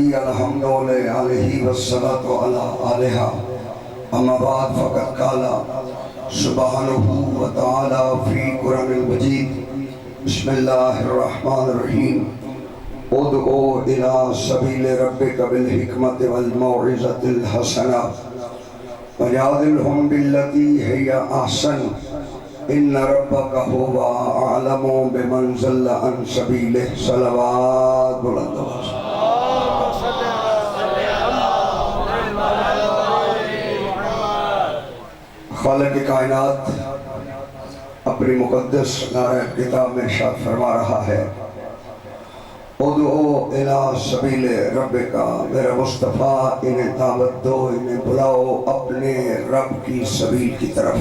الذي الحمد عليه والصلاة على آلها أما بعد فقد قال سبحانه وتعالى في قرآن المجيد بسم الله الرحمن الرحيم ادعو إلى سبيل ربك بالحكمة والموعظة الحسنة وجادلهم بالتي هي أحسن إن ربك هو أعلم بمن ضل عن سبيله صلوات بلند خالق کائنات اپنی مقدس نائب کتاب میں ارشاد فرما رہا ہے ادعو الی سبیل ربک، میرا مصطفیٰ انہیں دعوت دو، انہیں بلاؤ اپنے رب کی سبیل کی طرف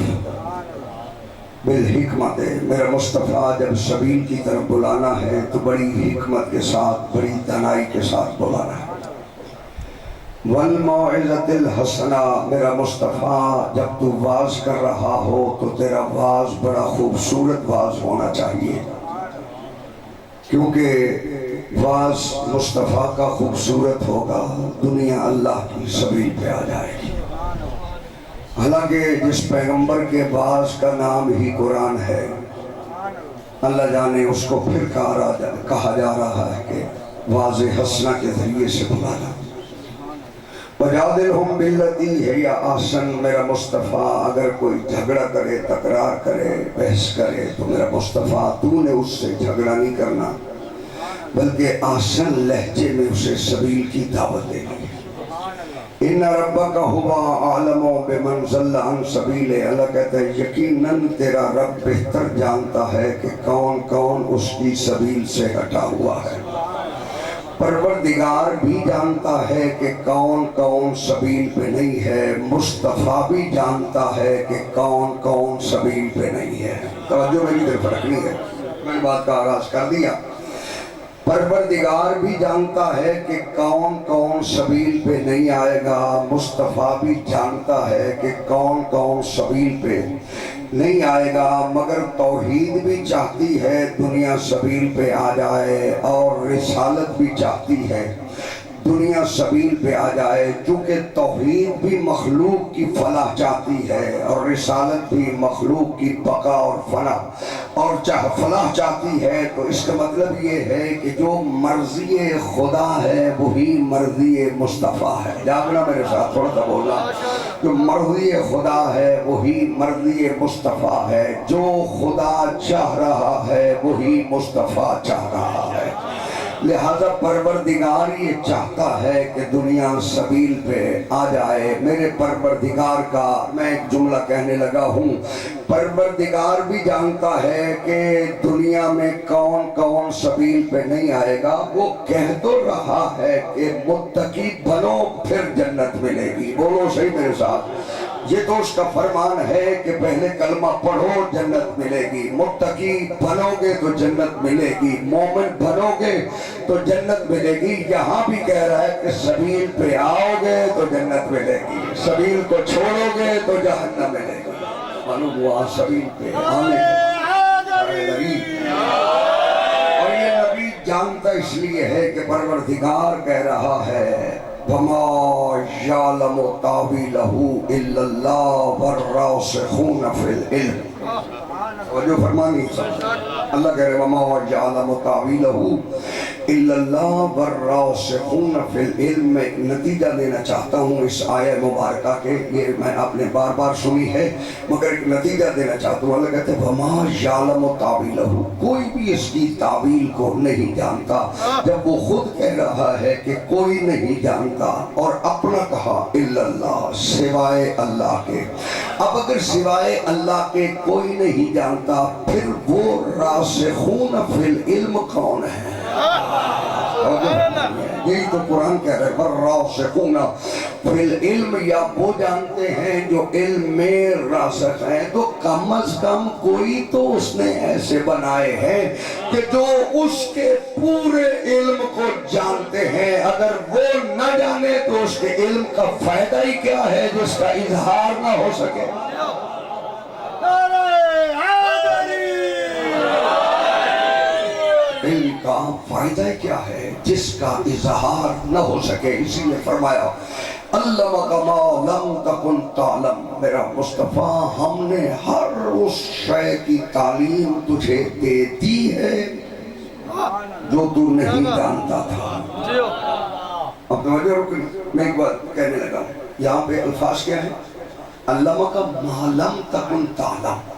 بالحکمت، میرا مصطفیٰ جب سبیل کی طرف بلانا ہے تو بڑی حکمت کے ساتھ، بڑی دانائی کے ساتھ بلانا ہے۔ والموعظۃ الحسنہ، میرا مصطفیٰ جب تو واعظ کر رہا ہو تو تیرا واعظ بڑا خوبصورت واعظ ہونا چاہیے، کیونکہ واعظ مصطفیٰ کا خوبصورت ہوگا دنیا اللہ کی سبیل پہ آ جائے گی۔ حالانکہ جس پیغمبر کے واعظ کا نام ہی قرآن ہے، اللہ جانے اس کو پھر کہا جا رہا ہے کہ واعظ حسنہ کے ذریعے سے بلانا۔ وَجَادِلْهُمْ بِالَّتِي هِيَ أَحْسَنُ، میرا مصطفیٰ اگر کوئی جھگڑا کرے، تکرار کرے، بحث کرے تو میرا مصطفیٰ تو نے اس سے جھگڑا نہیں کرنا، بلکہ احسن لہجے میں اسے سبیل کی دعوت دینی۔ ان ربک هو اعلم بمن ضل عن سبیلہ، اللہ کہتا ہے یقیناً تیرا رب بہتر جانتا ہے کہ کون کون اس کی سبیل سے ہٹا ہوا ہے۔ پروردگار بھی جانتا ہے کہ کون کون سبیل پہ نہیں ہے، مصطفیٰ بھی جانتا ہے کہ کون کون سبیل پہ نہیں ہے۔ توجہ میری طرف رکھنی ہے، میں نے بات کا آغاز کر دیا۔ پروردگار بھی جانتا ہے کہ کون کون سبیل پہ نہیں آئے گا، مصطفیٰ بھی جانتا ہے کہ کون کون سبیل پہ نہیں آئے گا، مگر توحید بھی چاہتی ہے دنیا سبیل پہ آ جائے، اور رسالت بھی چاہتی ہے دنیا سبیل پہ آ جائے، چونکہ توحید بھی مخلوق کی فلاح چاہتی ہے اور رسالت بھی مخلوق کی بقا اور فلاح اور فلاح چاہتی ہے۔ تو اس کا مطلب یہ ہے کہ جو مرضی خدا ہے وہی مرضی مصطفیٰ ہے۔ جاگنا میرے ساتھ تھوڑا سا بولنا، جو مرضی خدا ہے وہی مرضی مصطفیٰ ہے، جو خدا چاہ رہا ہے وہی مصطفیٰ چاہ رہا ہے۔ لہذا پروردگار یہ چاہتا ہے کہ دنیا سبیل پہ آ جائے۔ میرے پروردگار کا میں ایک جملہ کہنے لگا ہوں، پروردگار بھی جانتا ہے کہ دنیا میں کون کون سبیل پہ نہیں آئے گا، وہ کہہ تو رہا ہے کہ متقی بنو پھر جنت ملے گی۔ بولو صحیح میرے ساتھ، یہ تو اس کا فرمان ہے کہ پہلے کلمہ پڑھو جنت ملے گی، متقی بنو گے تو جنت ملے گی، مومن بنو گے تو جنت ملے گی۔ یہاں بھی کہہ رہا ہے کہ سبیل پہ آؤ گے تو جنت ملے گی، سبیل کو چھوڑو گے تو جہنم ملے گی۔ معلوم ہوا سبیل پہ آنے لگی، اور یہ نبی جانتا اس لیے ہے کہ پروردگار کہہ رہا ہے وَمَا يَعْلَمُ تَعْوِيلَهُ إِلَّا اللَّهُ وَالرَّاسِخُونَ فِي الْعِلْمِ۔ جو فرمانی اللہ کہہ رہے وَمَا يَعْلَمُ تَعْوِيلَهُ إِلَّا اللَّهُ وَالرَّاسِخُونَ فِي الْعِلْمِ۔ میں ایک نتیجہ دینا چاہتا ہوں اس آیہ مبارکہ کے، یہ میں آپ نے بار بار سنی ہے مگر ایک نتیجہ دینا چاہتا ہوں۔ اللہ کہتے ہیں وَمَا يَعْلَمُ تَعْوِيلَهُ، کوئی بھی اس کی تعویل کو نہیں جانتا۔ جب وہ خود کہہ رہا ہے کہ کوئی نہیں جانتا اور اپنا کہا الا اللہ، سوائے اللہ کے، اب اگر سوائے اللہ کے کوئی نہیں جانتا پھر وہ راسخون فی العلم کون ہے؟ یہی تو قرآن کہہ رہے ہیں راسخون فی العلم، یا وہ جانتے ہیں جو علم میں راسخ ہیں۔ تو کم از کم کوئی تو اس نے ایسے بنائے ہیں کہ جو اس کے پورے علم کو جانتے ہیں، اگر وہ نہ جانے تو اس کے علم کا فائدہ ہی کیا ہے جس کا اظہار نہ ہو سکے۔ علم کا فائدہ کیا ہے جس کا اظہار نہ ہو سکے، اسی لیے فرمایا علمک ما لم تکن تعلم، میرا مصطفیٰ ہم نے ہر اس شے کی تعلیم تجھے دے دی ہے جو تو نہیں جانتا تھا۔ اب توجہ رکھیں، میں ایک بات کہنے لگا، یہاں پہ الفاظ کیا ہے؟ علمک ما لم تکن تعلم،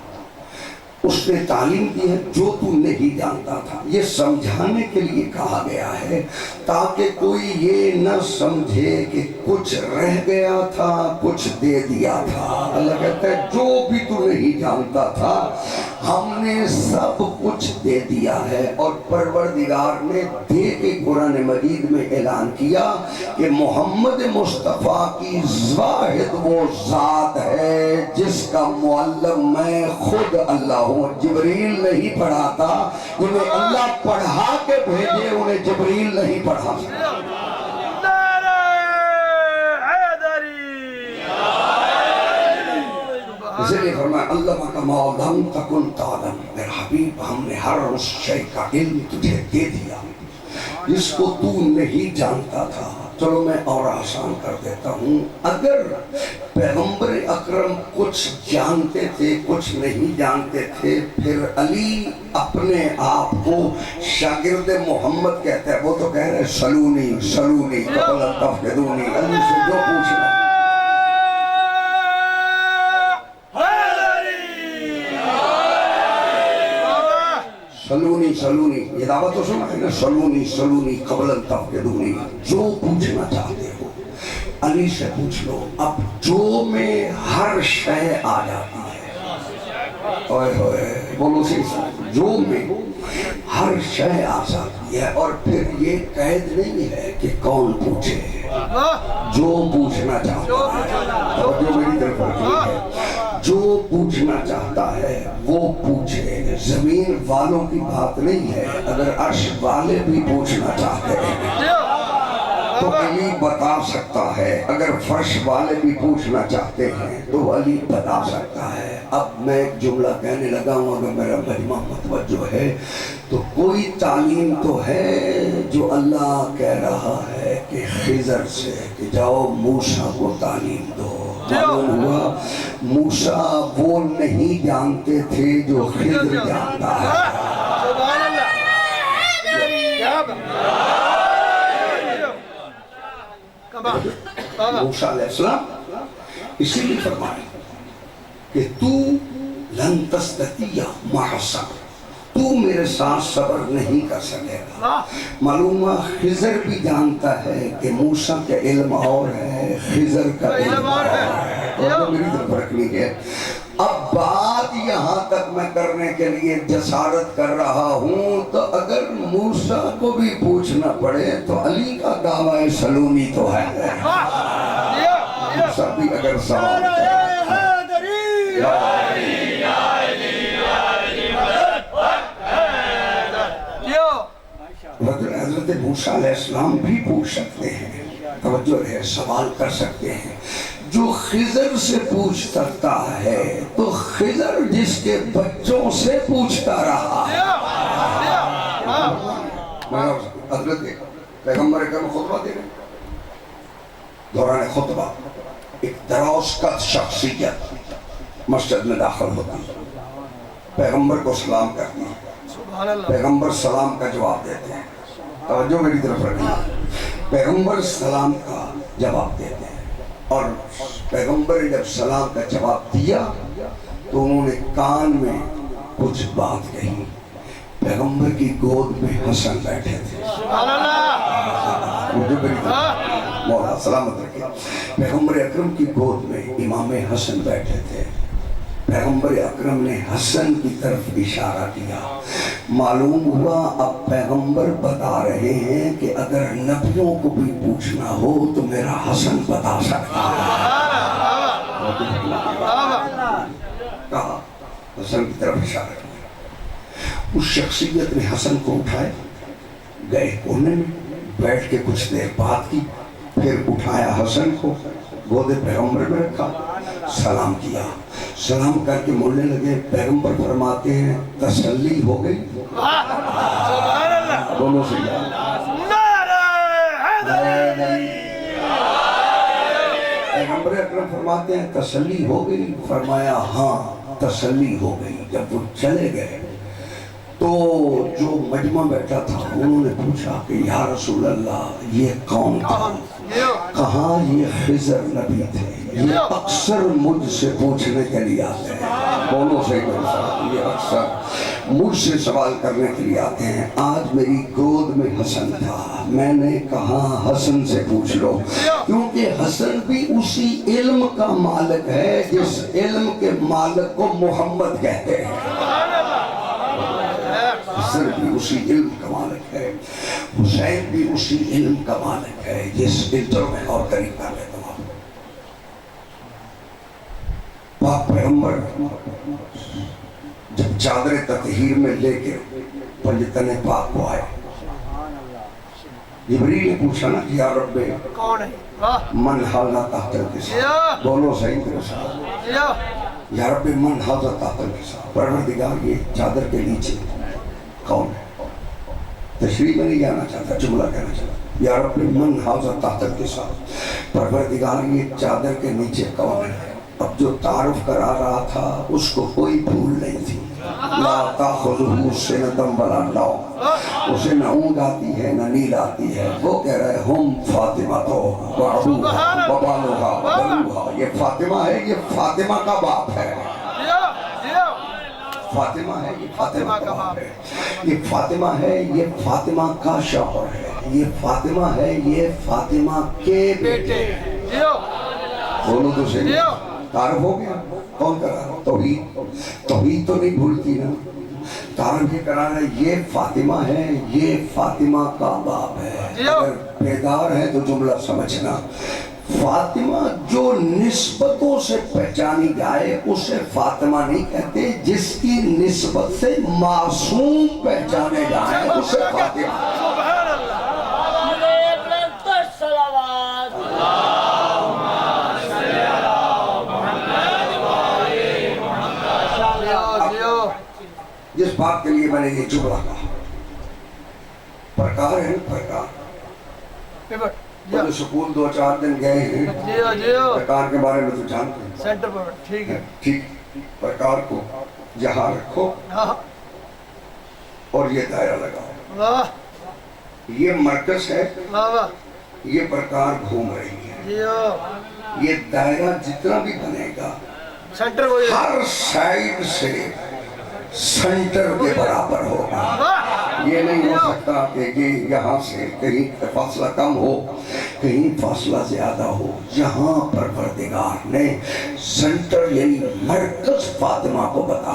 اس نے تعلیم دی ہے جو تو نہیں جانتا تھا۔ یہ سمجھانے کے لیے کہا گیا ہے تاکہ کوئی یہ نہ سمجھے کہ کچھ رہ گیا تھا کچھ دے دیا تھا۔ اللہ کہتا ہے جو بھی تو نہیں جانتا تھا ہم نے سب کچھ دے دیا ہے، اور پروردگار نے دے کے قرآن مجید میں اعلان کیا کہ محمد مصطفیٰ کی واحد وہ ذات ہے جس کا معلم میں خود اللہ ہوں۔ جبریل نہیں پڑھاتا، انہیں اللہ پڑھا کے بھیجے، انہیں جبریل نہیں پڑھا۔ اسی لیے فرمایا علمک ما لم تکن تعلم، میرا حبیب ہم نے ہر اس شے کا علم تجھے دے دیا جس کو تو نہیں جانتا تھا۔ چلو میں اور آسان کر دیتا ہوں، اگر پیغمبر اکرم کچھ جانتے تھے کچھ نہیں جانتے تھے، پھر علی اپنے آپ کو شاگرد محمد کہتا ہے، وہ تو کہہ رہے سلونی سلونی قبل ان تفقدونی، علی سے جو پوچھنا سلونی سلونی، یہ دعوت تو سنا ہے نا، سلونی سلونی قبل ان تفقدونی، جو پوچھنا چاہتے ہو علی سے پوچھ لو۔ اب جو میں ہر شے آ جاتی ہے، اوئے ہوئے بولو سی، جو میں ہر شے آ جاتی ہے، اور پھر یہ قید نہیں ہے کہ کون پوچھے، جو پوچھنا چاہتا ہے، اور جو میری طرف ہے جو پوچھنا چاہتا ہے وہ پوچھے۔ زمین والوں کی بات نہیں ہے، اگر عرش والے بھی پوچھنا چاہتے ہیں تو علی بتا سکتا ہے، اگر فرش والے بھی پوچھنا چاہتے ہیں تو علی بتا سکتا ہے۔ اب میں ایک جملہ کہنے لگا ہوں، اگر میرا مجمع متوجہ ہے تو کوئی تعلیم تو ہے جو اللہ کہہ رہا ہے کہ خضر سے کہ جاؤ موسیٰ کو تعلیم دو۔ معلوم ہوا موسیٰ وہ نہیں جانتے تھے جو خضر جانتا ہے۔ موسیٰ علیہ السلام اسی لیے فرمایا کہ تو لن تستطیع معی صبر، تو میرے ساتھ صبر نہیں کر سکے گا۔ معلوم خضر بھی جانتا ہے کہ موسیٰ کا علم اور ہے، خضر کا علم اور ہے، اور میری طرف فرق نہیں ہے۔ اب بات یہاں تک میں کرنے کے لیے جسارت کر رہا ہوں تو اگر موسیٰ کو بھی پوچھنا پڑے تو علی کا دعویٰ سلونی تو ہے۔ موسیٰ بھی اگر سوال کرے حضرت موسیٰ علیہ السلام بھی پوچھ سکتے ہیں، توجہ ہے، سوال کر سکتے ہیں۔ جو خضر سے پوچھ سکتا ہے تو خضر جس کے بچوں سے پوچھتا رہا۔ حضرت پیغمبر اکرم خطبہ دے رہے، دوران خطبہ ایک دراز قد شخصیت مسجد میں داخل ہوتی، پیغمبر کو سلام کرتی، پیغمبر سلام کا جواب دیتے ہیں، توجہ میری طرف رکھنا، پیغمبر سلام کا جواب دیتے ہیں، اور پیغمبر جب سلام کا جواب دیا تو انہوں نے کان میں کچھ بات کہی۔ پیغمبر کی گود میں حسن بیٹھے تھے، مجھے میری طرف مولا سلامت رکھے، پیغمبر اکرم کی گود میں امام حسن بیٹھے تھے۔ پیغمبر اکرم نے حسن کی طرف اشارہ کیا۔ معلوم ہوا اب پیغمبر بتا رہے ہیں کہ اگر نبیوں کو بھی پوچھنا ہو تو میرا حسن بتا سکتا ہے۔ کہا، حسن کی طرف اشارہ کیا۔ اس شخصیت نے حسن کو اٹھائے، گئے کونے میں بیٹھ کے کچھ دیر بات کی، پھر اٹھایا حسن کو گود پیغمبر میں رکھا، سلام کیا، سلام کر کے مڑنے لگے۔ پیغمبر فرماتے ہیں تسلی ہو گئی، بولو سیدھا پیغمبر اکرم فرماتے ہیں تسلی ہو گئی؟ فرمایا ہاں تسلی ہو گئی۔ جب وہ چلے گئے تو جو مجمع بیٹھا تھا انہوں نے پوچھا کہ یا رسول اللہ یہ کون تھا؟ کہا یہ خضر نبی تھے، یہ اکثر مجھ سے پوچھنے کے لیے آتے ہیں۔ بولو صحیح بولو، یہ اکثر مجھ سے سوال کرنے کے لیے آتے ہیں۔ آج میری گود میں حسن تھا، میں نے کہا حسن سے پوچھ لو، کیونکہ حسن بھی اسی علم کا مالک ہے جس علم کے مالک کو محمد کہتے ہیں۔ حسن بھی اسی علم کا مالک ہے، حسین بھی اسی علم کا مالک ہے جس علم میں اور قریب کر لیتا ہوں۔ پاک پیغمبر جب چادر تطہیر میں لے کے پنجتن پاک کو آئے، جبریل نے پوچھا نا کہ یا رب من حاضر تحت الکساء، بولو صحیح درست، یا رب من حاضر تحت الکساء، پروردگار یہ چادر کے نیچے کون ہے؟ تشریح میں نہیں جانا چاہتا، جملہ کہنا چاہتا، یا رب من حاضر تحت الکساء، پروردگار یہ چادر کے نیچے کون ہے؟ اب جو تعارف کرا رہا تھا اس کو کوئی بھول نہیں تھی۔ لا تاخذہ سنۃ ولا نوم، اسے نہ اونگ آتی ہے نہ نیند آتی ہے۔ وہ کہہ رہے ہم فاطمہ تو وابوہا وبالوہا وبنوہا، یہ فاطمہ ہے، یہ فاطمہ کا باپ ہے، فاطمہ ہے، یہ فاطمہ کا باپ ہے، یہ فاطمہ ہے، یہ فاطمہ کا شوہر ہے، یہ فاطمہ ہے، یہ فاطمہ کے بیٹے۔ بولو تو صحیح، تعارف ہو گیا؟ کون کرا رہا؟ توحید، توحید تو نہیں بھولتی نا۔ تعارف یہ کرا رہا ہے یہ فاطمہ ہے، یہ فاطمہ کا باپ ہے۔ اگر بیدار ہے تو جملہ سمجھنا، فاطمہ جو نسبتوں سے پہچانی جائے اسے فاطمہ نہیں کہتے، جس کی نسبت سے معصوم پہچانے جائیں اسے فاطمہ۔ جس بات کے لیے میں نے یہ جملہ کہا، پرکار ہے نا، پرکار، وہ سکول 2-4 دن گئے ہیں، پرکار کے بارے میں تو جانتے ہیں، سینٹر پر ٹھیک ہے، ٹھیک، پرکار کو یہاں رکھو اور یہ دائرہ لگاؤ، یہ مرکز ہے، یہ پرکار گھوم رہی ہے، یہ دائرہ جتنا بھی بنے گا ہر سائیڈ سے سینٹر کے برابر ہوگا۔ یہ نہیں ہو سکتا کہ یہ یہاں سے کہیں فاصلہ کم ہو، کہیں فاصلہ زیادہ ہو۔ یہاں پروردگار نے سینٹر یعنی مرکز فاطمہ کو بنا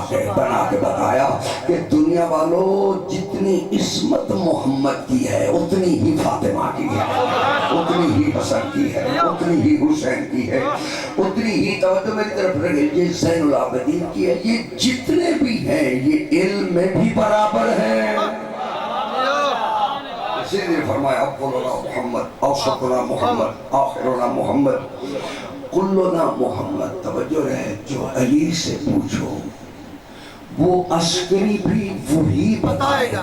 کے بتایا کہ دنیا والوں جتنی عصمت محمد کی ہے اتنی ہی فاطمہ کی ہے، اتنی ہی حسن کی ہے، اتنی ہی حسین کی ہے، اتنی ہی توجہ میری طرف رکھیں، یہ زین العابدین کی ہے، یہ جتنے بھی ہیں یہ علم میں بھی برابر ہیں۔ اسی لیے فرمایا اولنا محمد، اوسطنا محمد، آخرنا محمد، کلنا محمد۔ توجہ رہے، جو علی سے پوچھو وہ عسکری بھی وہی بتائے گا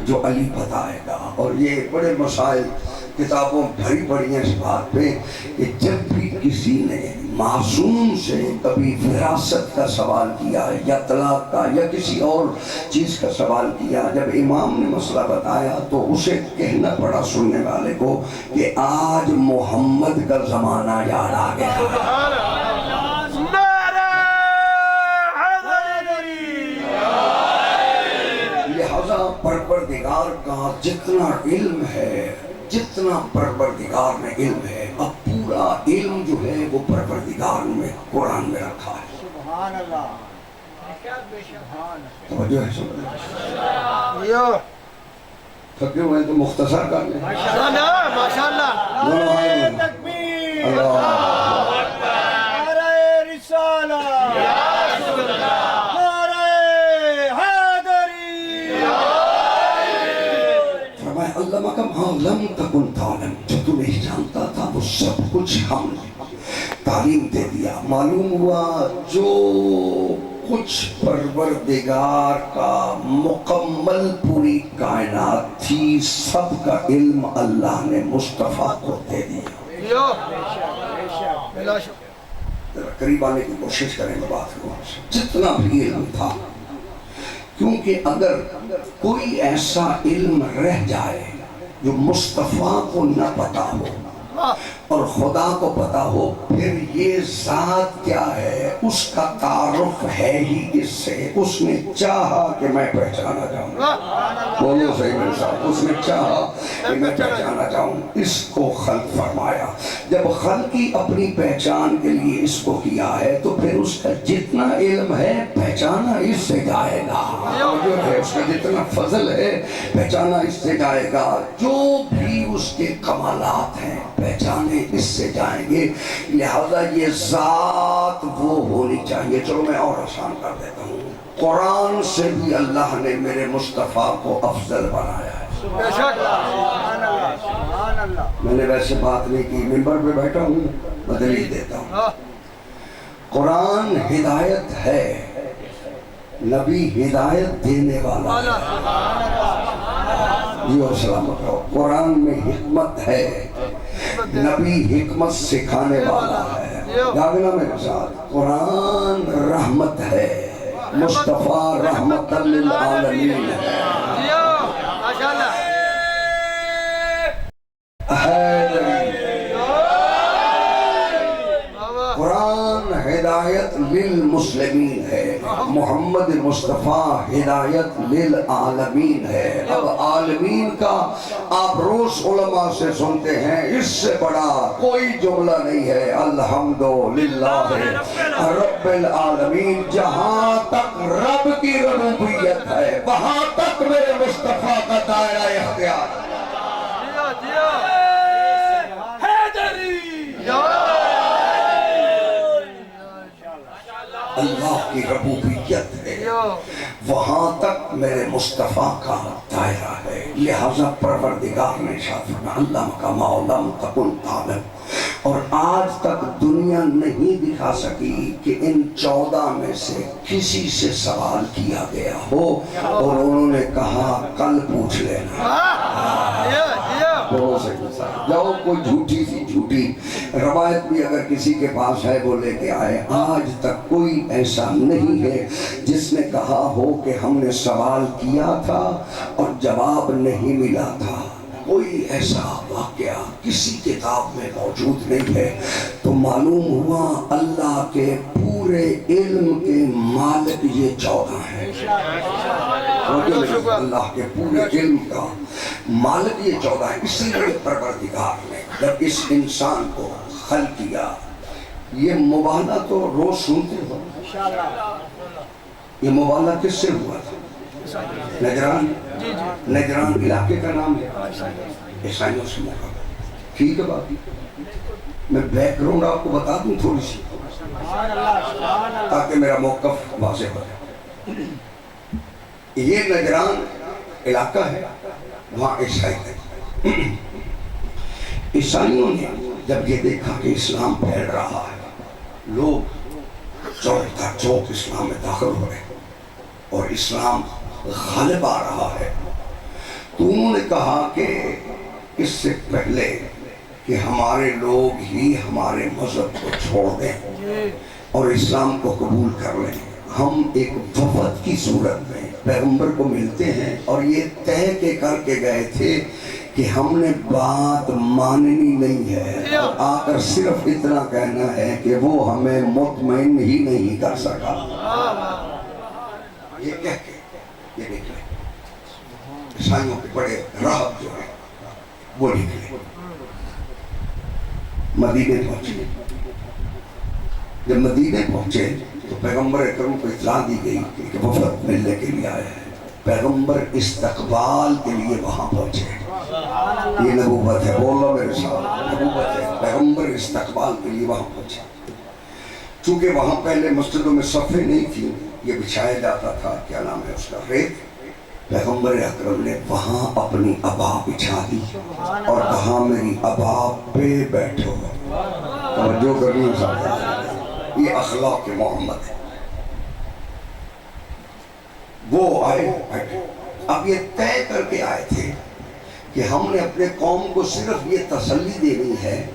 جو علی بتائے گا۔ اور یہ بڑے مسائل کتابوں بھری پڑی ہیں اس بات پہ کہ جب بھی کسی نے معصوم سے کبھی وراثت کا سوال کیا یا طلاق کا یا کسی اور چیز کا سوال کیا، جب امام نے مسئلہ بتایا تو اسے کہنا پڑا سننے والے کو کہ آج محمد کا زمانہ یاد آ گیا۔ لہذا پروردگار کا جتنا علم ہے، جتنا پروردگار میں علم ہے، اب پورا علم جو ہے وہ پروردگار میں قرآن میں رکھا ہے۔ سبحان اللہ، توجہ ہے سب تھکے ہوئے تو مختصر کر لیں۔ ماشاءاللہ، تکبیر، اللہ اکبر، رسالہ، علمک ما لم تکن تعلم، جو تو نہیں جانتا تھا وہ سب کچھ ہم نے تعلیم دے دیا۔ معلوم ہوا جو کچھ پروردگار کا مکمل پوری کائنات تھی، سب کا علم اللہ نے مصطفیٰ کو دے دیا۔ قریب آنے کی کوشش کریں گے بات کو، جتنا بھی علم تھا، کیونکہ اگر کوئی ایسا علم رہ جائے جو مصطفیٰ کو نہ پتا ہو اور خدا کو پتا ہو، پھر یہ ذات کیا ہے اس کا تعارف ہے ہی اس سے۔ اس نے چاہا کہ میں پہچانا جاؤں، بولو صحیح میرے ساتھ، اس نے چاہا کہ میں پہچانا جاؤں، اس کو خلق فرمایا۔ جب خلقی اپنی پہچان کے لیے اس کو کیا ہے تو پھر اس کا جتنا علم ہے پہچانا اس سے جائے گا، جو ہے اس کا جتنا فضل ہے پہچانا اس سے جائے گا، جو بھی اس کے کمالات ہیں پہچانے اس سے جائیں گے۔ لہذا یہ ذات وہ ہونی چاہیے۔ چلو میں اور آسان کر دیتا ہوں، قرآن سے بھی اللہ نے میرے مصطفیٰ کو افضل بنایا ہے۔ میں نے ویسے بات نہیں کی، منبر پہ بیٹھا ہوں، میں دلیل دیتا ہوں۔ قرآن ہدایت ہے، نبی ہدایت دینے والا ہے۔ جی اور سلامت رہو۔ قرآن میں حکمت ہے، نبی حکمت سکھانے والا ہے۔ جاگنا میرے ساتھ، قرآن رحمت ہے، مصطفیٰ رحمت للعالمین ہے۔ قرآن ہدایت للمسلمین ہے، محمد مصطفیٰ ہدایت للعالمین ہے۔ اب عالمین کا آپ روز علماء سے سنتے ہیں، اس سے بڑا کوئی جملہ نہیں ہے، الحمدللہ رب العالمین۔ جہاں تک رب کی ربوبیت ہے وہاں تک میرے مصطفیٰ کا دائرہ اختیار ہے۔ اللہ کی ربوبیت ہے، وہاں تک میرے مصطفیٰ کا دائرہ ہے۔ لہذا پروردگار نے ارشاد فرمایا علمک ما لم تکن تعلم، اور آج تک دنیا نہیں دکھا سکی کہ ان 14 میں سے کسی سے سوال کیا گیا ہو اور انہوں نے کہا کل پوچھ لینا۔ جاؤ کوئی جھوٹی سی جھوٹی روایت بھی اگر کسی کے پاس ہے وہ لے کے آئے۔ آج تک کوئی ایسا نہیں ہے جس نے کہا ہو کہ ہم نے سوال کیا تھا اور جواب نہیں ملا تھا۔ کوئی ایسا واقعہ کسی کتاب میں موجود نہیں ہے۔ تو معلوم ہوا اللہ کے پورے علم کے مالک یہ 14 ہیں۔ اللہ کے پورے علم کا مالک یہ 14 ہیں۔ اسی لیے پروردگار نے جب اس انسان کو خلق کیا، یہ مبالغہ تو روز سنتے ہو، یہ مبالغہ کس سے ہوا تھا؟ نجران علاقے کا نام ہے، عیسائیوں سے مقابلہ۔ ٹھیک ہے بات، میں بیک گراؤنڈ آپ کو بتا دوں تھوڑی سی تاکہ میرا موقف واضح ہو جائے۔ یہ نجران علاقہ ہے، وہاں عیسائی ہے۔ عیسائیوں نے جب یہ دیکھا کہ اسلام پھیل رہا ہے، لوگ چوک در چوک اسلام میں داخل ہو رہے اور اسلام غالب آ رہا ہے، تو انہوں نے کہا کہ اس سے پہلے کہ ہمارے لوگ ہی ہمارے مذہب کو چھوڑ دیں اور اسلام کو قبول کر لیں، ہم ایک وفد کی صورت میں پیغمبر کو ملتے ہیں اور یہ طے کے کر کے گئے تھے کہ ہم نے بات ماننی نہیں ہے، اور آ کر صرف اتنا کہنا ہے کہ وہ ہمیں مطمئن ہی نہیں کر سکا۔ یہ کہہ کے یہ نکلے، عیسائیوں کے بڑے راہب جو ہیں وہ نکلے، مدینے پہنچے۔ جب مدینے پہنچے تو پیغمبر اکرم کو اطلاع دی گئی کہ وفد ملنے کے لیے آیا ہے۔ پیغمبر استقبال کے لیے وہاں پہنچے۔ یہ نبوت ہے، بولو میرے ساتھ، نبوت ہے۔ پیغمبر استقبال کے لیے وہاں پہنچے۔ چونکہ وہاں پہلے مسجدوں میں صفیں نہیں تھیں، یہ بچھایا جاتا تھا، کیا نام ہے اس کا، ریت۔ پیغمبر اکرم نے وہاں اپنی ابا بچھا دی اور کہا میری ابا پہ بیٹھو۔ توجہ کرنی ہے، یہ اخلاق محمد ہے۔ وہ آئے بیٹھے، اب یہ طے کر کے آئے تھے کہ ہم نے اپنے قوم کو صرف یہ تسلی دینی ہے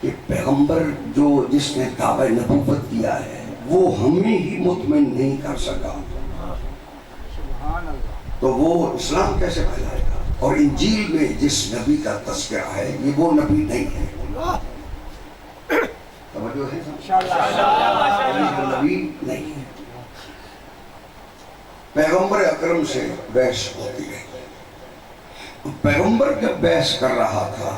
کہ پیغمبر جو جس نے دعوی نبوت کیا ہے وہ ہمیں ہی مطمئن نہیں کر سکا، تو وہ اسلام کیسے پھیلائے گا؟ اور انجیل میں جس نبی کا تذکرہ ہے یہ وہ نبی نہیں ہے، توجہ ہے، وہ نبی نہیں ہے۔ پیغمبر اکرم سے بحث ہوتی رہی، پیغمبر جب بحث کر رہا تھا،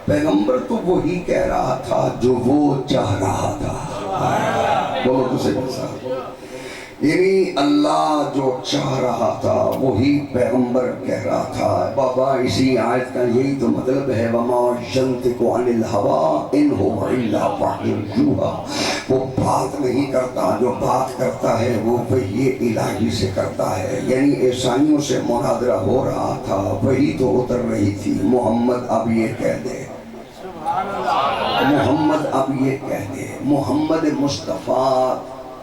پیغمبر تو وہی کہہ رہا تھا جو وہ چاہ رہا تھا، بولو تو صحیح صاحب، یعنی اللہ جو چاہ رہا تھا وہی پیغمبر کہہ رہا تھا۔ بابا اسی آیت کا یہی تو مطلب ہے، وَمَا يَنطِقُ عَنِ الْهَوَىٰ إِنْ هُوَ إِلَّا وَحْيٌ يُوحَىٰ، وہ بات نہیں کرتا، جو بات کرتا ہے وہ وحی الہی سے کرتا ہے، یعنی عیسائیوں سے مناظرہ ہو رہا تھا، وہی تو اتر رہی تھی، محمد اب یہ کہہ دے، محمد اب یہ کہہ دے، محمد مصطفیٰ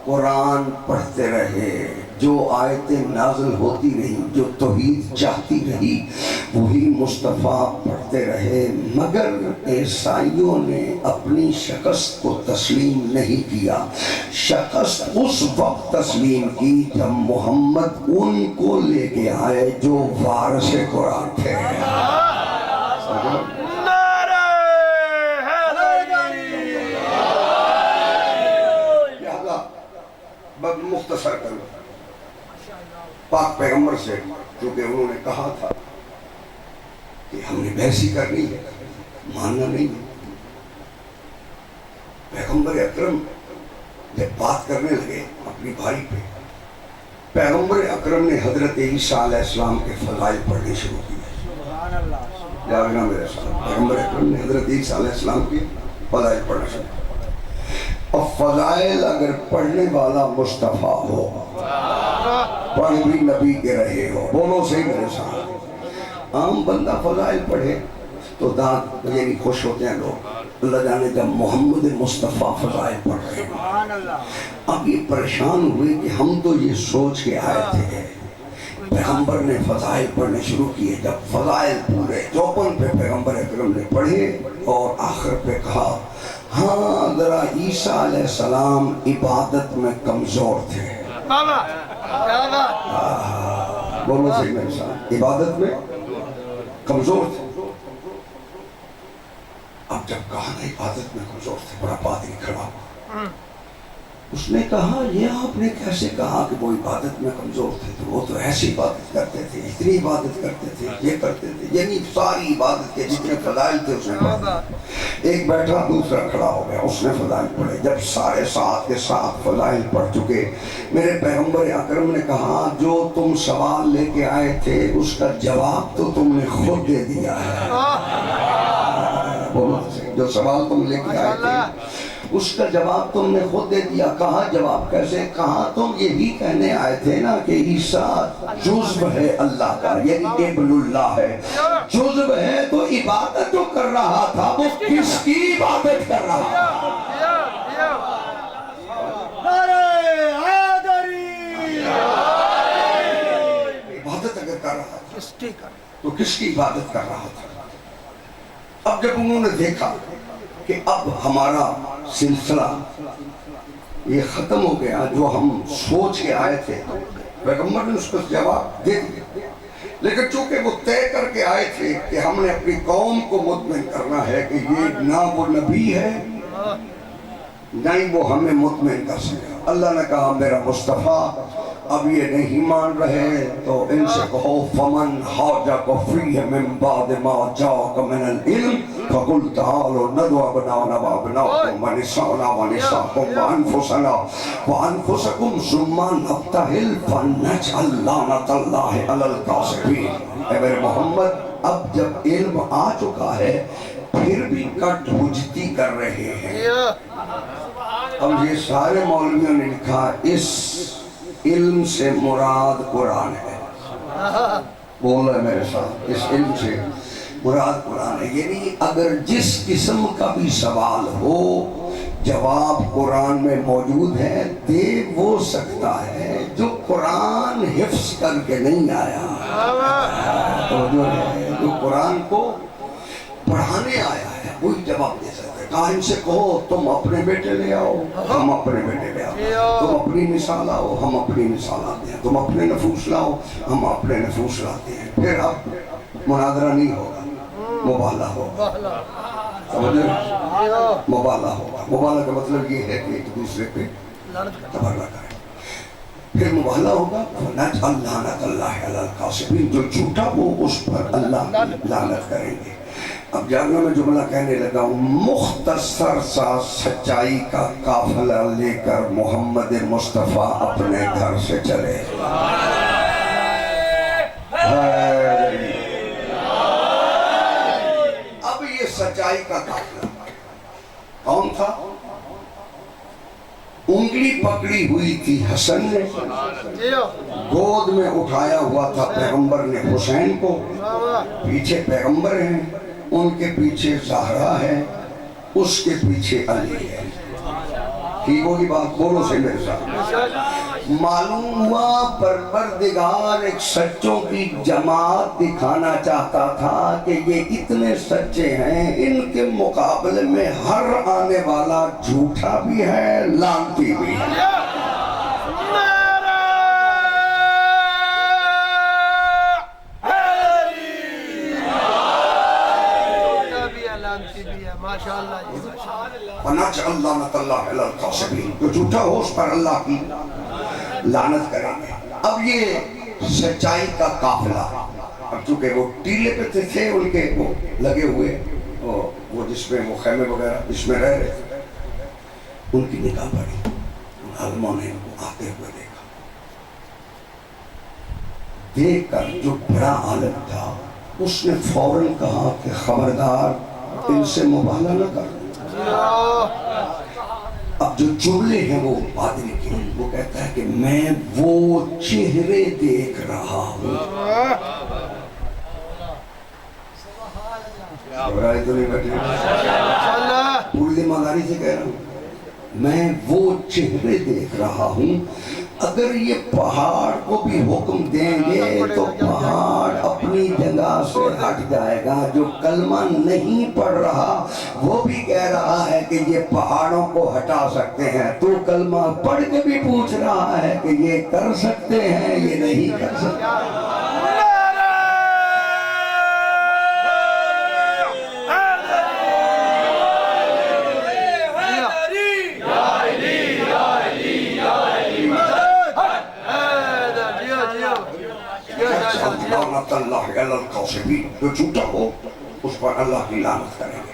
قرآن پڑھتے رہے، جو آیتیں نازل ہوتی رہی، جو توحید چاہتی رہی وہی مصطفیٰ پڑھتے رہے، مگر عیسائیوں نے اپنی شکست کو تسلیم نہیں کیا۔ شکست اس وقت تسلیم کی جب محمد ان کو لے کے آئے جو وارث قرآن تھے۔ مختصر کر پاک پیغمبر سے، کیونکہ انہوں نے کہا تھا کہ ہم نے بحث ہی کرنی ہے، ماننا نہیں ہے۔ پیغمبر اکرم جب بات کرنے لگے اپنی بھائی پہ، پیغمبر اکرم نے حضرت عیسیٰ علیہ السلام کے فضائل پڑھنے شروع کیے۔ جاوینا میرے ساتھ، پیغمبر اکرم نے حضرت عیسیٰ علیہ السلام کے فضائل پڑھنا شروع کیا۔ اور فضائل اگر پڑھنے والا مصطفیٰ ہو، پڑھ بھی نبی کے رہے ہو، بولو صحیح میرے ساتھ، عام بندہ فضائل پڑھے تو دانت یعنی خوش ہوتے ہیں لوگ، اللہ جانے جب محمد مصطفیٰ فضائل پڑھ رہے ہیں۔ اب یہ پریشان ہوئے کہ ہم تو یہ سوچ کے آئے تھے، پیغمبر نے فضائل پڑھنے شروع کیے، جب فضائل پورے 54 پہ پیغمبر اکرم نے پڑھے اور آخر پہ کہا ہاں ذرا عیسیٰ علیہ السلام عبادت میں کمزور تھے، بولو صحیح میرے ساتھ، عبادت میں کمزور تھے۔ اب جب کہا نا عبادت میں کمزور تھے، بڑا پادری کھڑا ہوا، اس نے کہا یہ آپ نے کیسے کہا کہ وہ عبادت میں کمزور تھے؟ تو وہ تو ایسی عبادت کرتے تھے، اتنی عبادت کرتے تھے، یہ کرتے تھے، یعنی ساری عبادت کے جتنے فضائل تھے اس نے پڑھا۔ ایک بیٹھا دوسرا کھڑا ہو گیا، اس نے فضائل پڑھے، جب سارے ساتھ کے ساتھ فضائل پڑھ چکے، میرے پیغمبر اکرم نے کہا جو تم سوال لے کے آئے تھے اس کا جواب تو تم نے خود دے دیا ہے، جو سوال تم لے کے آئے تھے اس کا جواب تم نے خود دے دیا۔ کہا جواب کیسے؟ کہا تم یہی کہنے آئے تھے نا کہ عیسیٰ جزو ہے اللہ کا، یعنی ابن اللہ ہے، جزو ہے تو عبادت جو کر رہا تھا وہ کس کی عبادت کر رہا تھا؟ عبادت اگر کر رہا تھا تو کس کی عبادت کر رہا تھا؟ اب جب انہوں نے دیکھا کہ اب ہمارا سلسلہ یہ ختم ہو گیا، جو ہم سوچ کے آئے تھے، پیغمبر نے اس کو جواب دے دیا، لیکن چونکہ وہ طے کر کے آئے تھے کہ ہم نے اپنی قوم کو مطمئن کرنا ہے کہ یہ نہ وہ نبی ہے نہ ہی وہ ہمیں مطمئن کر سکے، اللہ نے کہا میرا مصطفیٰ اب یہ نہیں مان رہے تو ان سے کہو فمن حاجک فیہ من بعد ما جاءک من العلم فقل تعالوا ندعو ابناءنا وابناءکم ونساءنا ونساءکم وانفسکم ثم نبتہل فنجعل لعنۃ اللہ علی الکاذبین۔ اے میرے محمد اب جب علم آ چکا ہے پھر بھی کٹ بجتی کر رہے ہیں۔ اب یہ سارے مولویوں نے لکھا اس علم سے مراد قرآن ہے، بول رہے میرے ساتھ، اس علم سے مراد قرآن ہے. یعنی اگر جس قسم کا بھی سوال ہو جواب قرآن میں موجود ہے. دے وہ سکتا ہے جو قرآن حفظ کر کے نہیں آیا, جو قرآن کو پڑھانے آیا ہے وہی جواب دے سکتا ہے. کہا ان سے کہو تم اپنے بیٹے لے آؤ, ہم اپنے بیٹے لے آؤ. تم اپنی مثال آؤ, ہم اپنی مثال آتے ہیں. تم اپنے نفوس لاؤ, ہم اپنے نفوس لاتے ہیں. پھر اب مناظرہ نہیں ہوگا, مبالہ ہوگا. مبالہ ہوگا. مبالہ کا مطلب یہ ہے کہ ایک دوسرے پہ تبرہ کریں. پھر مبالہ ہوگا. نجعل لعنت اللہ علی الکاذبین, جو جھوٹا وہ اس پر اللہ لعنت کریں گے. اب جاننا میں جملہ کہنے لگا ہوں. مختصر سا سچائی کا قافلہ لے کر محمد مصطفیٰ اپنے گھر سے چلے. اب یہ سچائی کا قافلہ کون تھا؟ انگلی پکڑی ہوئی تھی حسن نے, گود میں اٹھایا ہوا تھا پیغمبر نے حسین کو. پیچھے پیغمبر ہیں, ان کے پیچھے زہرا ہے, اس کے پیچھے علی ہے. ٹھیک ہوگی بات؟ بولو سے میرے ساتھ. معلوم ہوا پروردگار ایک سچوں کی جماعت دکھانا چاہتا تھا کہ یہ اتنے سچے ہیں, ان کے مقابلے میں ہر آنے والا جھوٹا بھی ہے, لعنتی بھی ہے. وَنَجْعَلْ لَعْنَتَ اللَّهِ عَلَى الْكَاذِبِينَ, جو جھوٹا ہو اس پر اللہ کی لعنت کریں گے. اب یہ سچائی کا قافلہ, اب چونکہ وہ ٹیلے پہ تھے ان کے وہ لگے ہوئے, وہ جس میں وہ خیمے وغیرہ جس میں رہ رہے تھے, ان کی نگاہ پڑی. ان عالموں نے ان کو آتے ہوئے دیکھا. دیکھ کر جو بڑا عالم تھا اس نے فوراً کہا کہ خبردار ان سے مبالغہ نہ کر. اب جو جملے ہیں وہ پادری کے, وہ کہتا ہے کہ میں وہ چہرے دیکھ رہا ہوں. گھبرائے تو نہیں بیٹھے, پوری ایمانداری سے کہہ رہا ہوں. میں وہ چہرے دیکھ رہا ہوں. اگر یہ پہاڑ کو بھی حکم دیں گے تو پہاڑ اپنی جگہ سے ہٹ جائے گا. جو کلمہ نہیں پڑھ رہا وہ بھی کہہ رہا ہے کہ یہ پہاڑوں کو ہٹا سکتے ہیں. تو کلمہ پڑھ کے بھی پوچھ رہا ہے کہ یہ کر سکتے ہیں, یہ نہیں کر سکتے. لعنت اللہ علی الکاذبین, جو جھوٹا ہو اس پر اللہ کی لعنت کریں گے.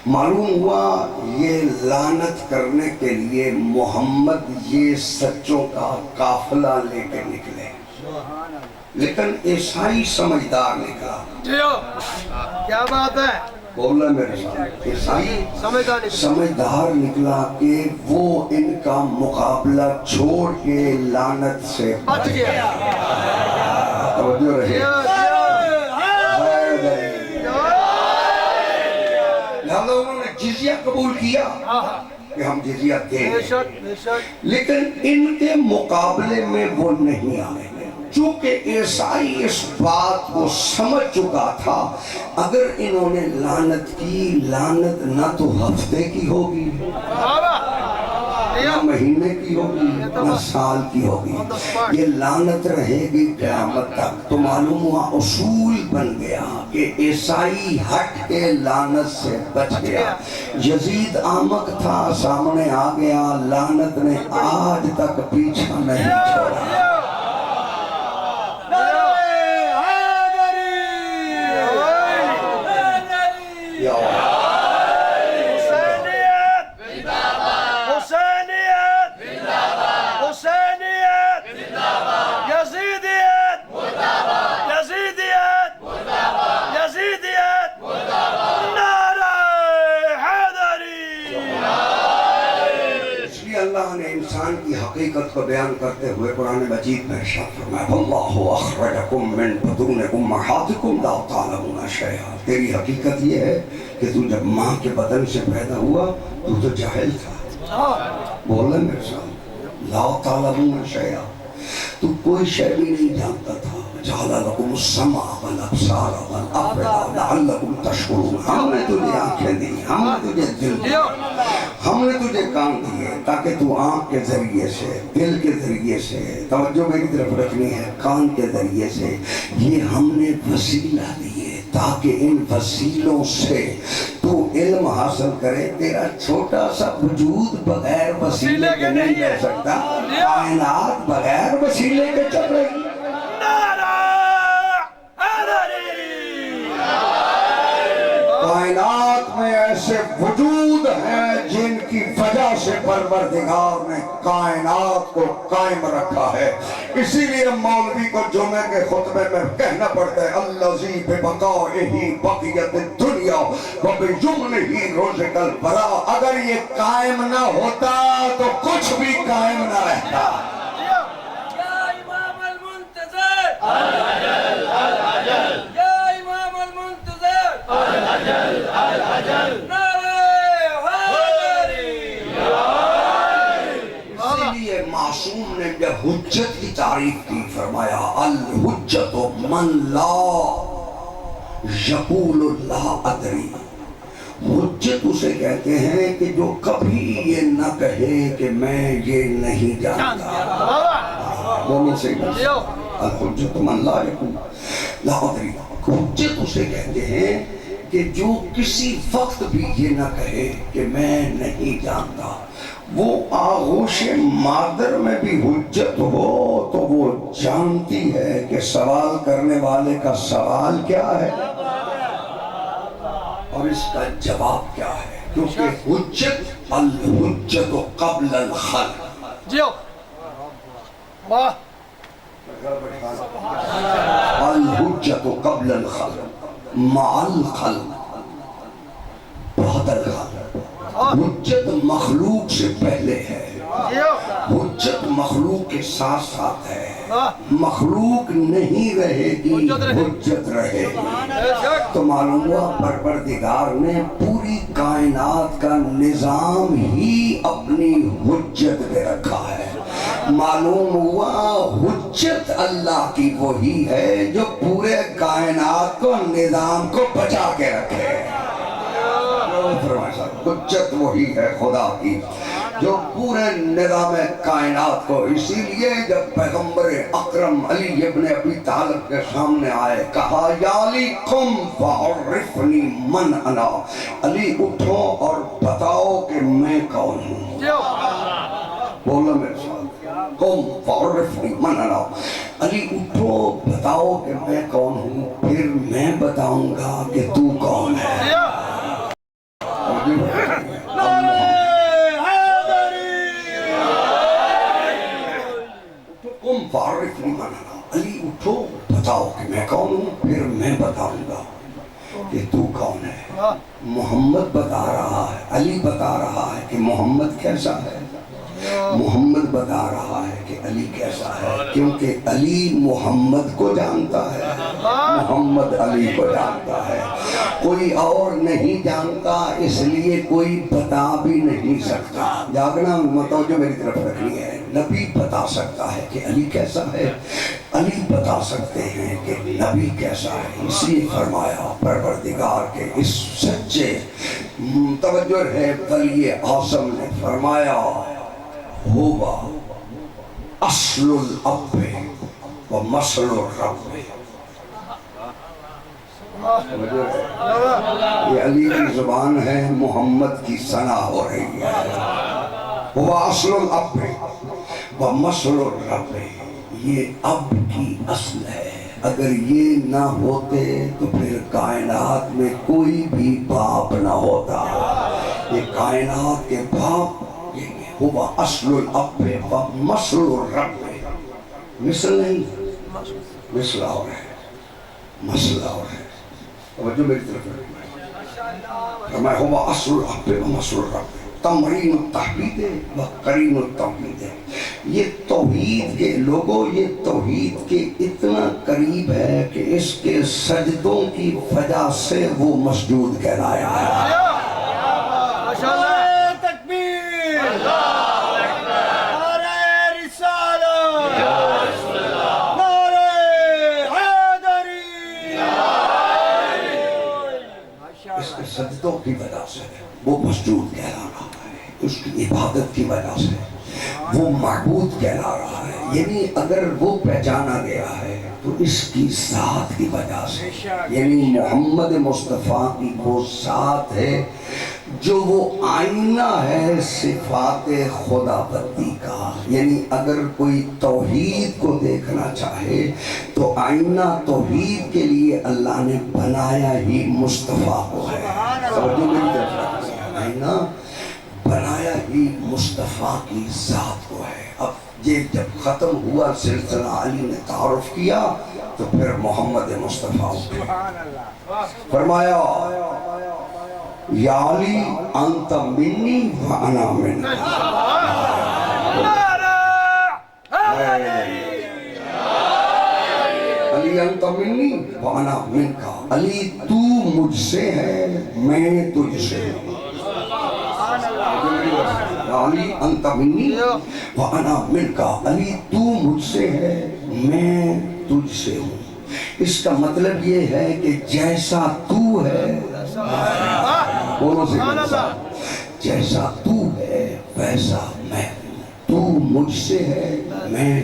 معلوم ہوا یہ لعنت کرنے کے لیے محمد یہ سچوں کا قافلہ لے کے نکلے, لیکن عیسائی سمجھدار نکلا. کیا بات ہے, بولنا میرے ساتھ. عیسائی سمجھدار نکلا کہ وہ ان کا مقابلہ چھوڑ کے لعنت سے بچ گیا. توجہ رہے. لہذا انہوں نے جزیہ قبول کیا کہ ہم جزیہ دیں گے, لیکن ان کے مقابلے میں وہ نہیں آئے. چونکہ عیسائی اس بات کو سمجھ چکا تھا اگر انہوں نے لعنت کی, لعنت نہ تو ہفتے کی ہوگی, نہ مہینے کی ہوگی, نہ سال کی ہوگی. یہ لعنت رہے گی قیامت تک. تو معلوم ہوا اصول بن گیا کہ عیسائی ہٹ کے لعنت سے بچ گیا. یزید احمق تھا, سامنے آ گیا, لعنت نے آج تک پیچھا نہیں چھوڑا. حقیقت کو بیان کرتے ہوئے قرآن مجید میں ارشاد فرمایا واللہ اخرجکم من بطون امہاتکم لا تعلمون شیئا. تیری حقیقت یہ ہے کہ تو جب ماں کے بدن سے پیدا ہوا تو جاہل تھا. بولے میرے ساتھ لا تعلمون شیئا, تو کوئی شے بھی نہیں جانتا تھا. جعل لکم السمع والابصار والافئدہ لعلکم تشکرون. ہم نے تجھے آنکھیں دی, ہم نے تجھے دل دیا, ہم نے تجھے کان دیے تاکہ تو آنکھ کے ذریعے سے, دل کے ذریعے سے, توجہ میری طرف رکھنی ہے, کان کے ذریعے سے یہ ہم نے وسیلہ دیے تاکہ ان وسیلوں سے تو علم حاصل کرے. تیرا چھوٹا سا وجود بغیر وسیلے کے نہیں رہ سکتا. کائنات بغیر وسیلے کے چل رہی. کائنات میں ایسے وجود ہیں جن کی وجہ سے پروردگار نے کائنات کو قائم رکھا ہے. اسی لیے مولوی کو جمعے کے خطبے میں کہنا پڑتا ہے الذی ببقائہ بقیت الدنیا وبیمنہ رزق الورا. اگر یہ قائم نہ ہوتا تو کچھ بھی قائم نہ رہتا. یا امام المنتظر العجل العجل, یا امام المنتظر العجل العجل, معصوم نے جب حجت کی تعریف کی فرمایا الحجت من لا یقول لا ادری. حجت اسے کہتے ہیں کہ جو کبھی یہ نہ کہے کہ میں یہ نہیں جانتا. بولو صحیح. الحجت من لا یقول لا ادری. حجت اسے کہتے ہیں کہ جو کسی وقت بھی یہ نہ کہے کہ میں نہیں جانتا. وہ آغوش مادر میں بھی حجت ہو تو وہ جانتی ہے کہ سوال کرنے والے کا سوال کیا ہے اور اس کا جواب کیا ہے. کیونکہ حجت الحجت قبل الخلق. جیو واہ. الحجت قبل الخلق مع الخلق بعد الخلق. حجت مخلوق سے پہلے ہے, حجت مخلوق کے ساتھ ساتھ ہے. مخلوق نہیں رہے گی, حجت رہے گی. تو معلوم ہوا پروردگار نے پوری کائنات کا نظام ہی اپنی حجت پہ رکھا ہے. معلوم ہوا حجت اللہ کی وہی ہے جو پورے کائنات کو نظام کو بچا کے رکھے. حجت وہی ہے خدا کی جو پورے نظام کائنات کو. اسی لیے جب پیغمبر اکرم علی ابن ابی طالب کے سامنے آئے کہا یا علی قم فعرفنی من انا. علی اٹھو اور بتاؤ کہ میں کون ہوں. بولو میرے ساتھ قم فعرفنی من انا. علی اٹھو بتاؤ کہ میں کون ہوں, پھر میں بتاؤں گا کہ تو کون ہے. قم فعرفنی من انا. علی اٹھو بتاؤ کہ میں کون ہوں, پھر میں بتاؤں گا کہ تو کون ہے. محمد بتا رہا ہے, علی بتا رہا ہے کہ محمد کیسا ہے. محمد بتا رہا ہے کہ علی کیسا ہے, کیونکہ علی محمد کو جانتا ہے, محمد علی کو جانتا ہے. کوئی اور نہیں جانتا, اس لیے کوئی بتا بھی نہیں سکتا. جاگنا متوجہ میری طرف رکھنی ہے. نبی بتا سکتا ہے کہ علی کیسا ہے, علی بتا سکتے ہیں کہ نبی کیسا ہے. اس لیے فرمایا پروردگار کے اس سچے توجہ ہے ولی اعظم نے فرمایا ہوگا اصل الاب و مسل الرب. یہ علی کی زبان ہے, محمد کی ثنا ہو رہی ہے. وہ اصل الاب و مسل الرب, یہ اب کی اصل ہے. اگر یہ نہ ہوتے تو پھر کائنات میں کوئی بھی باپ نہ ہوتا. یہ کائنات کے باپ ہوا اصل الاب و مسل الرب. مثل نہیں, مثل اور ہے, مسئلہ اور ہے. توجہ میری طرف ہے. فرمایا ہوا اصل الاب و مسل الرب. تمرین التحبید و قرین التوحید. یہ توحید کے لوگوں، یہ توحید کے اتنا قریب ہے کہ اس کے سجدوں کی وجہ سے وہ مسجود کہلایا ہے۔ نعرہ تکبیر، نعرہ رسالت، نعرہ حیدری، اس کے سجدوں کی وجہ سے وہ مسجود کہلا رہا ہے، اس کی عبادت کی وجہ سے وہ معبود کہلا رہا ہے۔ یعنی اگر وہ پہچانا گیا ہے تو اس کی ذات کی وجہ سے، یعنی محمد مصطفیٰ کی وہ ذات ہے جو وہ آئینہ ہے صفات خدا بندی کا۔ یعنی اگر کوئی توحید کو دیکھنا چاہے تو آئینہ توحید کے لیے اللہ نے بنایا ہی مصطفیٰ کو ہے۔ توجہ میری طرف رکھیے، آئینہ بنایا ہی مصطفیٰ کی ذات کو ہے۔ اب یہ جب ختم ہوا سلسلہ، علی نے تعارف کیا تو پھر محمد مصطفیٰ اٹھے، فرمایا یا علی انت منی وانا منک، علی انت منی وانا منک، علی تو مجھ سے ہے میں تجھ سے ہوں، علی انت منی وانا منک، علی تو مجھ سے ہے میں تجھ سے ہوں۔ اس کا مطلب یہ ہے کہ جیسا تو ہے، بولو سے جیسا تو ہے ویسا میں ہوں، تو مجھ سے ہے میں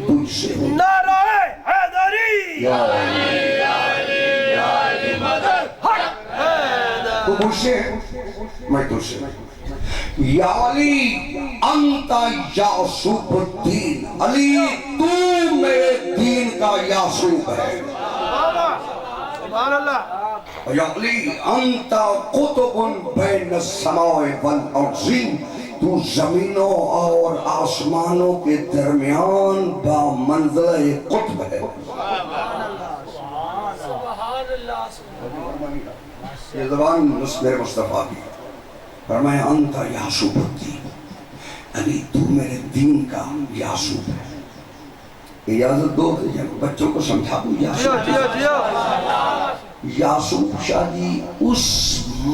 تجھ سے ہوں۔ نعرہ حیدری، یا علی حق حیدر، تو مجھ سے ہے میں تجھ سے ہوں۔ یا علی انت یعصوب الدین، علی تو میرے دین کا یعصوب ہے۔ سبحان اللہ، یا علی انت قطب بین السماء والارض، تو زمینوں اور آسمانوں کے درمیان با منزلہ قطب ہے۔ یہ زبان میرے مصطفیٰ کی، فرمایا انت یعصوب الدین، علی تو میرے دین کا یعصوب ہے۔ اجازت دو کہ بچوں کو سمجھا دوں یعصوب شاہ جی اس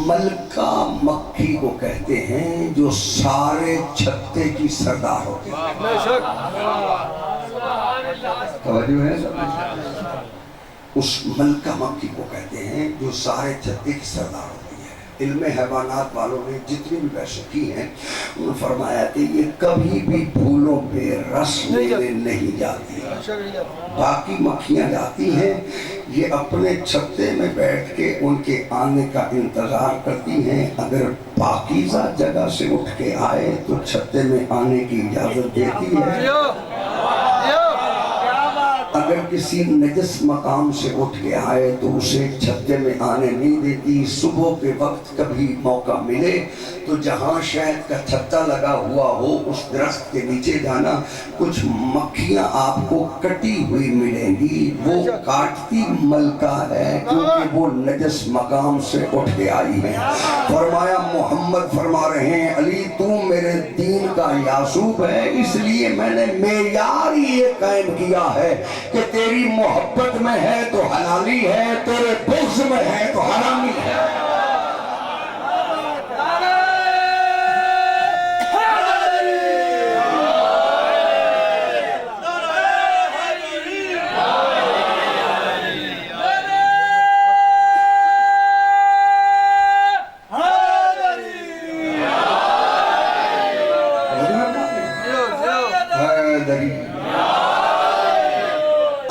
ملکہ مکھی کو کہتے ہیں جو سارے چھتے کی سردار ہوتی ہے۔ توجہ ہے؟ اس ملکہ مکھی کو کہتے ہیں جو سارے چھتے کی سردار ہوتی ہے۔ علم حیوانات والوں نے جتنی بھی بحثیں کی ہیں انہوں نے فرمایا کہ یہ کبھی بھی پھولوں پہ رس لینے نہیں جاتی، باقی مکھیاں جاتی ہیں، یہ اپنے چھتے میں بیٹھ کے ان کے آنے کا انتظار کرتی ہیں، اگر پاکیزہ جگہ سے اٹھ کے آئے تو چھتے میں آنے کی اجازت دیتی ہے، اگر کسی نجس مقام سے اٹھ کے آئے تو اسے چھتے میں آنے نہیں دیتی۔ صبح کے وقت کبھی موقع ملے تو جہاں شہد کا چھتا لگا ہوا ہو اس درخت کے نیچے جانا، کچھ مکھیاں آپ کو کٹی ہوئی ملیں گی، وہ کاٹتی ملکہ ہے کیونکہ وہ نجس مقام سے اٹھ کے آئی ہے۔ فرمایا محمد فرما رہے ہیں علی تو میرے دین کا یعصوب ہے، اس لیے میں نے معیار یہ قائم کیا ہے کہ تیری محبت میں ہے تو حلالی ہے، تیرے بغض میں ہے تو حرامی ہے۔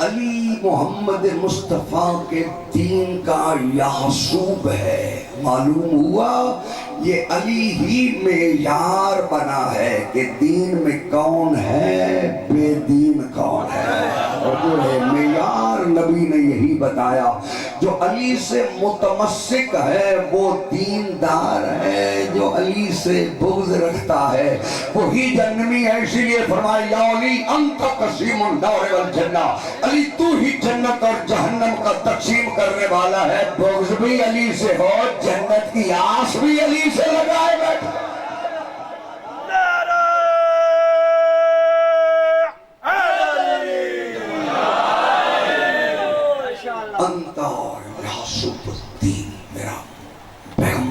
علی محمد مصطفیٰ کے دین کا یعصوب ہے۔ معلوم ہوا یہ علی ہی معیار بنا ہے کہ دین میں کون ہے، بے دین کون ہے، اور جو ہے معیار نبی نے یہی بتایا، جو علی سے متمسک ہے وہ دیندار ہے، جو علی سے بغض رکھتا ہے وہی جہنمی ہے۔ اسی لیے فرمایا یا علی انت قسیم النار والجنہ، علی تو ہی جنت اور جہنم کا تقسیم کرنے والا ہے، بغض بھی علی سے ہو، جنت کی آس بھی علی سے لگائے بیٹھے۔ نعرہ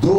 2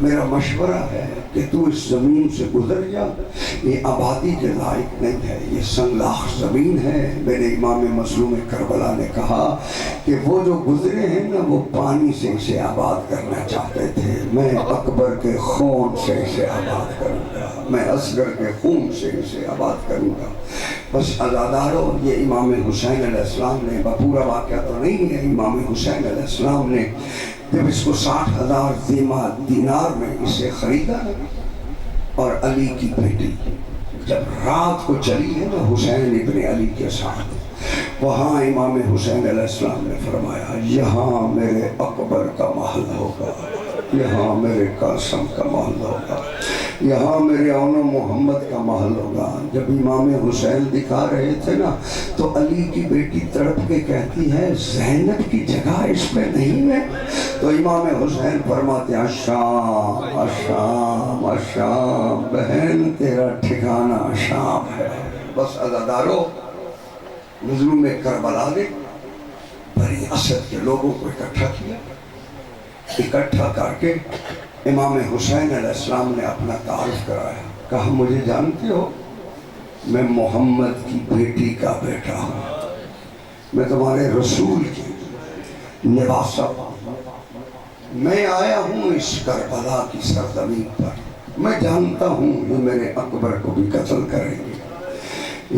میرا مشورہ ہے کہ تو اس زمین سے گزر جا، یہ آبادی کے لائق نہیں ہے، یہ سنگلاخ زمین ہے۔ میرے امام مظلوم کربلا نے کہا کہ وہ جو گزرے ہیں نا وہ پانی سے اسے آباد کرنا چاہتے تھے، میں اکبر کے خون سے اسے آباد کروں گا، میں اصغر کے خون سے اسے آباد کروں گا۔ بس عزادارو، یہ امام حسین علیہ السلام نے، پورا واقعہ تو نہیں ہے، امام حسین علیہ السلام نے جب اس کو 60,000 دینار میں اسے خریدا اور علی کی بیٹی جب رات کو چلی ہے نا حسین ابن علی کے ساتھ، وہاں امام حسین علیہ السلام نے فرمایا یہاں میرے اکبر کا محل ہوگا، یہاں میرے قاسم کا محل ہوگا، یہاں میرے اون و محمد کا محل ہوگا۔ جب امام حسین دکھا رہے تھے نا تو علی کی بیٹی تڑپ کے کہتی ہے زینب کی جگہ اس پہ نہیں ہے، تو امام حسین فرماتے ہیں شام شام شام، بہن تیرا ٹھکانہ شام ہے۔ بس عزادارو، مظلوم کربلا نے بنی اسد کے لوگوں کو اکٹھا کر کے امام حسین علیہ السلام نے اپنا تعارف کرایا، کہا مجھے جانتے ہو، میں محمد کی بیٹی کا بیٹا ہوں، میں تمہارے رسول کی نواسہ ہوں، میں آیا ہوں اس کربلا کی سرزمین پر، میں جانتا ہوں یہ میرے اکبر کو بھی قتل کریں گے،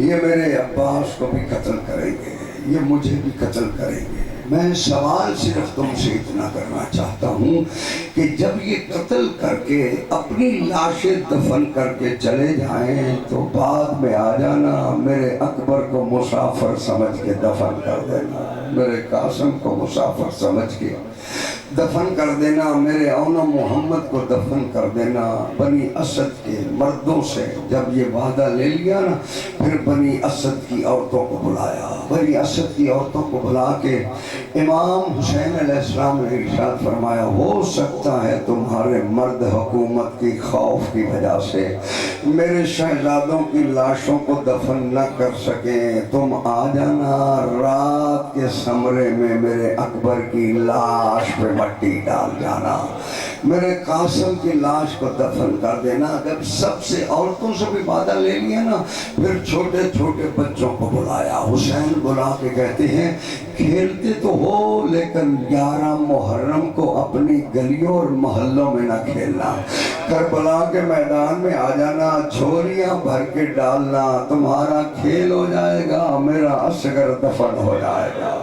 یہ میرے عباس کو بھی قتل کریں گے، یہ مجھے بھی قتل کریں گے، میں سوال صرف تم سے اتنا کرنا چاہتا ہوں کہ جب یہ قتل کر کے اپنی لاشیں دفن کر کے چلے جائیں تو بعد میں آ جانا، میرے اکبر کو مسافر سمجھ کے دفن کر دینا، میرے قاسم کو مسافر سمجھ کے دفن کر دینا، میرے اون و محمد کو دفن کر دینا۔ بنی اسد کے مردوں سے جب یہ وعدہ لے لیا نا، پھر بنی اسد کی عورتوں کو بلایا، بنی اسد کی عورتوں کو بلا کے امام حسین علیہ السلام نے ارشاد فرمایا ہو سکتا ہے تمہارے مرد حکومت کی خوف کی وجہ سے میرے شہزادوں کی لاشوں کو دفن نہ کر سکیں، تم آ جانا، رات کے سمرے میں میرے اکبر کی لاش پہ مٹی ڈال جانا، میرے قاسم کی لاش کو دفن کر دینا۔ جب سب سے عورتوں سے بھی وعدہ لے لیا نا، پھر چھوٹے چھوٹے بچوں کو بلایا، حسین بلا کے کہتے ہیں کھیلتے تو ہو لیکن 11 محرم کو اپنی گلیوں اور محلوں میں نہ کھیلنا، کربلا کے میدان میں آ جانا، جھولیاں بھر کے ڈالنا، تمہارا کھیل ہو جائے گا، میرا اصغر دفن ہو جائے گا،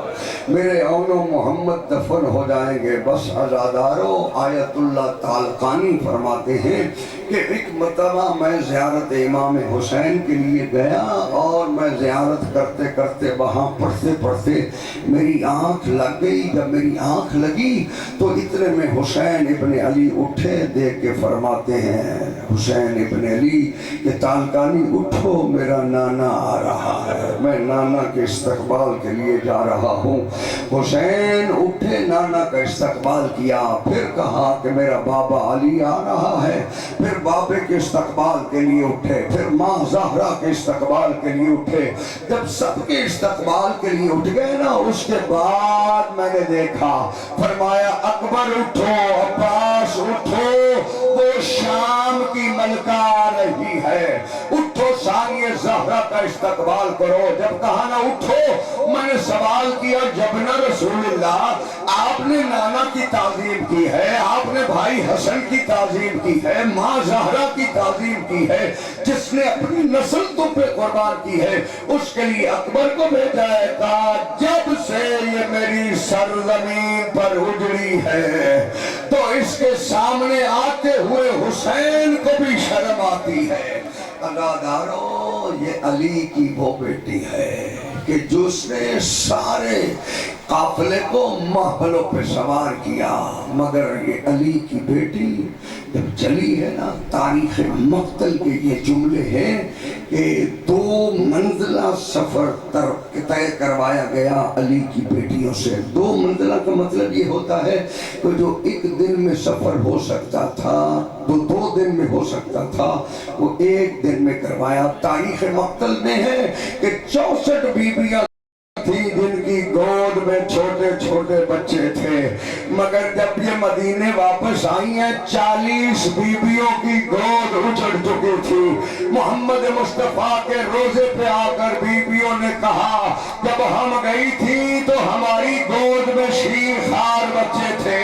میرے اون و محمد دفن ہو جائیں گے۔ بس عزادارو، آیت اللہ تعلقانی فرماتے ہیں کہ ایک مرتبہ میں زیارت امام حسین کے لیے گیا اور میں زیارت کرتے کرتے وہاں پڑھتے پڑھتے میری آنکھ لگ گئی، جب میری آنکھ لگی تو اتنے میں حسین ابن علی اٹھے، دیکھ کے فرماتے ہیں حسین ابن علی کہ تعلقانی اٹھو، میرا نانا آ رہا ہے، میں نانا کے استقبال کے لیے جا رہا ہوں۔ حسین اٹھے، نانا کا استقبال کیا، پھر کہا کہ میرا بابا علی آ رہا ہے، پھر بابے کے استقبال کے لیے اٹھے، پھر ماں زہرا کے استقبال کے لیے اٹھے۔ جب سب کے استقبال کے لیے اٹھ گئے نا، اس کے بعد میں نے دیکھا، فرمایا اکبر اٹھو، عباس اٹھو، وہ شام کی ملکہ آ رہی ہے، اٹھو ثانیہ زہرا کا استقبال کرو۔ جب کہا نا اٹھو، میں نے سوال کیا جبنا رسول اللہ، آپ نے نانا کی تعظیم کی ہے، آپ نے بھائی حسن کی تعظیم کی ہے، ماں زہرا کی تعظیم کی ہے، جس نے اپنی نسل تم پہ قربان کی ہے، اس کے لیے اکبر کو بھیجا ہے۔ کہا جب سے یہ میری سرزمین پر اجڑی ہے تو اس کے سامنے آتے ہوئے حسین کو بھی شرم آتی ہے۔ عزادارو، یہ علی کی وہ بیٹی ہے کہ جس نے سارے قافلے کو محلوں پہ سوار کیا، مگر یہ علی کی بیٹی جب چلی ہے نا، تاریخ مقتل کے یہ جملے ہیں کہ 2 منزلہ سفر طے کروایا گیا علی کی بیٹیوں سے۔ 2 منزلہ کا مطلب یہ ہوتا ہے کہ جو 1 دن میں سفر ہو سکتا تھا، 2 دن میں ہو سکتا تھا، وہ 1 دن میں کروایا۔ تاریخ مقتل میں ہے کہ 64 بیویاں تھی جن کی گود میں چھوٹے چھوٹے بچے تھے، مگر جب یہ مدینے واپس آئی ہیں 40 بیویوں کی گود اجڑ چکی تھی. محمد مصطفیٰ کے روزے پہ آ کر بیویوں نے کہا جب ہم گئی تھی تو ہماری گود میں شیر خار بچے تھے,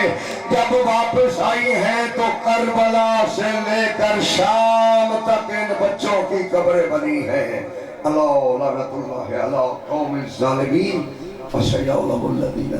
جب واپس آئی ہیں تو کربلا سے لے کر شام تک ان بچوں کی قبریں بنی ہیں. اللہ لعنت اللہ علی قوم الظالمین. فسیعلم الذین